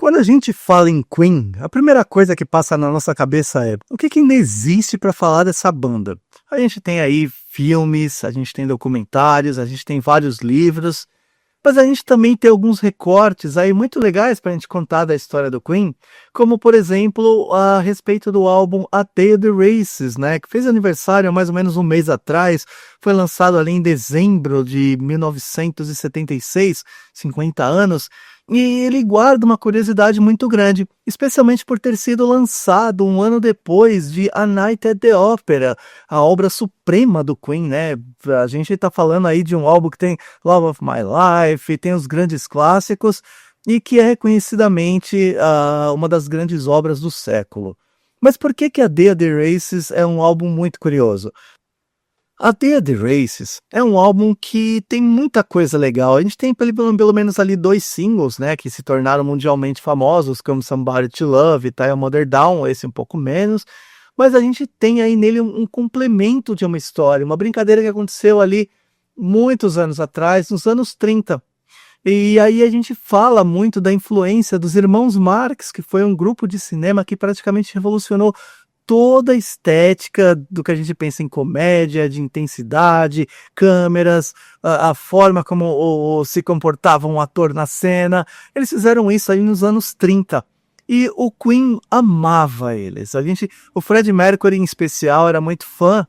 Quando a gente fala em Queen, a primeira coisa que passa na nossa cabeça é: o que ainda existe para falar dessa banda? A gente tem aí filmes, a gente tem documentários, a gente tem vários livros, mas a gente também tem alguns recortes aí muito legais para a gente contar da história do Queen, como por exemplo a respeito do álbum A Day of the Races, né, que fez aniversário há mais ou menos um mês atrás, foi lançado ali em dezembro de 1976, 50 anos, e ele guarda uma curiosidade muito grande, especialmente por ter sido lançado um ano depois de A Night at the Opera, a obra suprema do Queen, né? A gente está falando aí de um álbum que tem Love of My Life, tem os grandes clássicos, e que é reconhecidamente uma das grandes obras do século. Mas por que A Day of the Races é um álbum muito curioso? A Day of the Races é um álbum que tem muita coisa legal. A gente tem pelo menos ali 2 singles, né, que se tornaram mundialmente famosos, como Somebody to Love e Tie a Mother Down, esse um pouco menos. Mas a gente tem aí nele um complemento de uma história, uma brincadeira que aconteceu ali muitos anos atrás, nos anos 30. E aí a gente fala muito da influência dos Irmãos Marx, que foi um grupo de cinema que praticamente revolucionou toda a estética do que a gente pensa em comédia, de intensidade, câmeras, a forma como se comportava um ator na cena. Eles fizeram isso aí nos anos 30. E o Queen amava eles. O Freddie Mercury, em especial, era muito fã,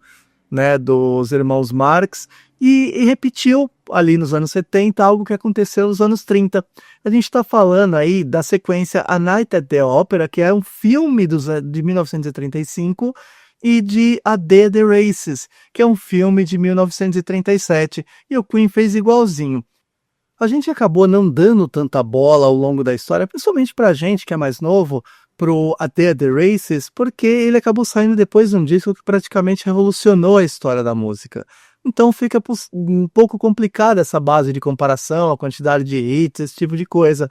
né, dos Irmãos Marx, e repetiu ali nos anos 70 algo que aconteceu nos anos 30. A gente está falando aí da sequência A Night at the Opera, que é um filme de 1935, e de A Day of the Races, que é um filme de 1937, e o Queen fez igualzinho. A gente acabou não dando tanta bola ao longo da história, principalmente pra gente que é mais novo, pro A Day of the Races, porque ele acabou saindo depois de um disco que praticamente revolucionou a história da música. Então fica um pouco complicada essa base de comparação, a quantidade de hits, esse tipo de coisa.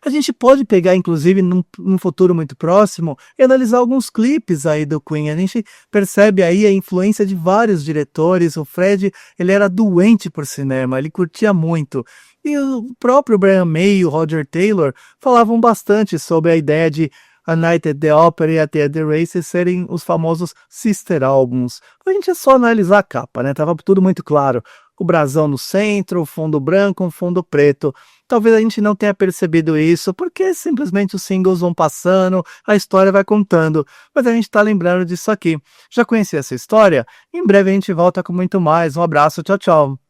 A gente pode pegar, inclusive, num futuro muito próximo, e analisar alguns clipes aí do Queen. A gente percebe aí a influência de vários diretores. O Fred, ele era doente por cinema, ele curtia muito. E o próprio Brian May e o Roger Taylor falavam bastante sobre a ideia de A Night at the Opera e A Day of the Races serem os famosos sister albums. A gente é só analisar a capa, né? Tava tudo muito claro. O brasão no centro, o fundo branco, um fundo preto. Talvez a gente não tenha percebido isso, porque simplesmente os singles vão passando, a história vai contando. Mas a gente tá lembrando disso aqui. Já conhecia essa história? Em breve a gente volta com muito mais. Um abraço, tchau, tchau.